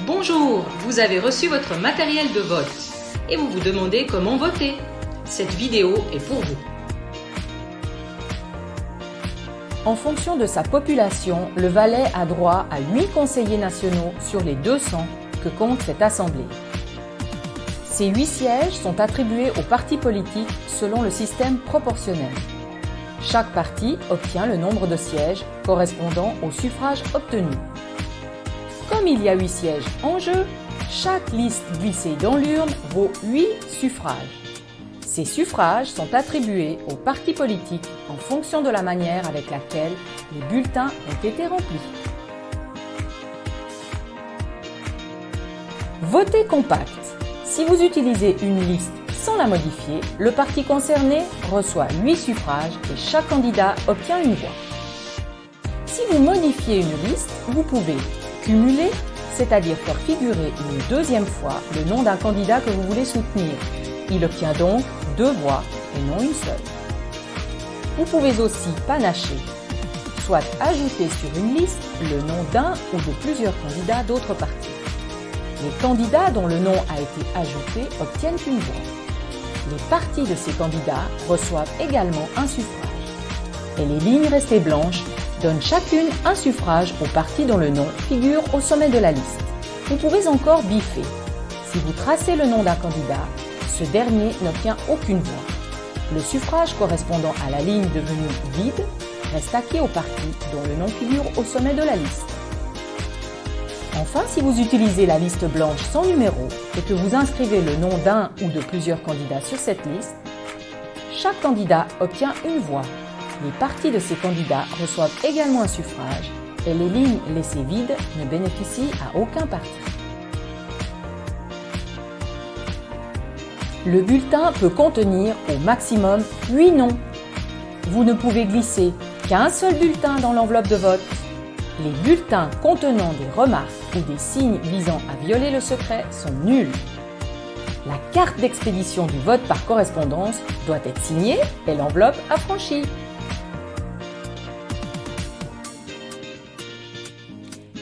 Bonjour, vous avez reçu votre matériel de vote et vous vous demandez comment voter. Cette vidéo est pour vous. En fonction de sa population, le Valais a droit à 8 conseillers nationaux sur les 200 que compte cette assemblée. Ces 8 sièges sont attribués aux partis politiques selon le système proportionnel. Chaque parti obtient le nombre de sièges correspondant au suffrage obtenu. Comme il y a 8 sièges en jeu, chaque liste glissée dans l'urne vaut 8 suffrages. Ces suffrages sont attribués aux partis politiques en fonction de la manière avec laquelle les bulletins ont été remplis. Voter compact. Si vous utilisez une liste sans la modifier, le parti concerné reçoit 8 suffrages et chaque candidat obtient une voix. Si vous modifiez une liste, vous pouvez cumuler, c'est-à-dire faire figurer une deuxième fois le nom d'un candidat que vous voulez soutenir. Il obtient donc 2 voix et non une seule. Vous pouvez aussi panacher, soit ajouter sur une liste le nom d'un ou de plusieurs candidats d'autres partis. Les candidats dont le nom a été ajouté obtiennent une voix. Les partis de ces candidats reçoivent également un suffrage. Et les lignes restées blanches donnent chacune un suffrage au parti dont le nom figure au sommet de la liste. Vous pouvez encore biffer. Si vous tracez le nom d'un candidat, ce dernier n'obtient aucune voix. Le suffrage correspondant à la ligne devenue vide reste acquis au parti dont le nom figure au sommet de la liste. Enfin, si vous utilisez la liste blanche sans numéro et que vous inscrivez le nom d'un ou de plusieurs candidats sur cette liste, chaque candidat obtient une voix. Les partis de ces candidats reçoivent également un suffrage et les lignes laissées vides ne bénéficient à aucun parti. Le bulletin peut contenir au maximum 8 noms. Vous ne pouvez glisser qu'un seul bulletin dans l'enveloppe de vote. Les bulletins contenant des remarques ou des signes visant à violer le secret sont nuls. La carte d'expédition du vote par correspondance doit être signée et l'enveloppe affranchie.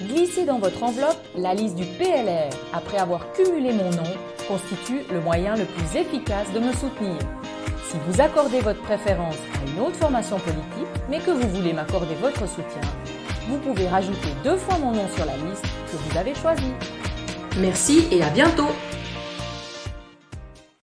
Glissez dans votre enveloppe la liste du PLR après avoir cumulé mon nom constitue le moyen le plus efficace de me soutenir. Si vous accordez votre préférence à une autre formation politique, mais que vous voulez m'accorder votre soutien, vous pouvez rajouter 2 fois mon nom sur la liste que vous avez choisie. Merci et à bientôt!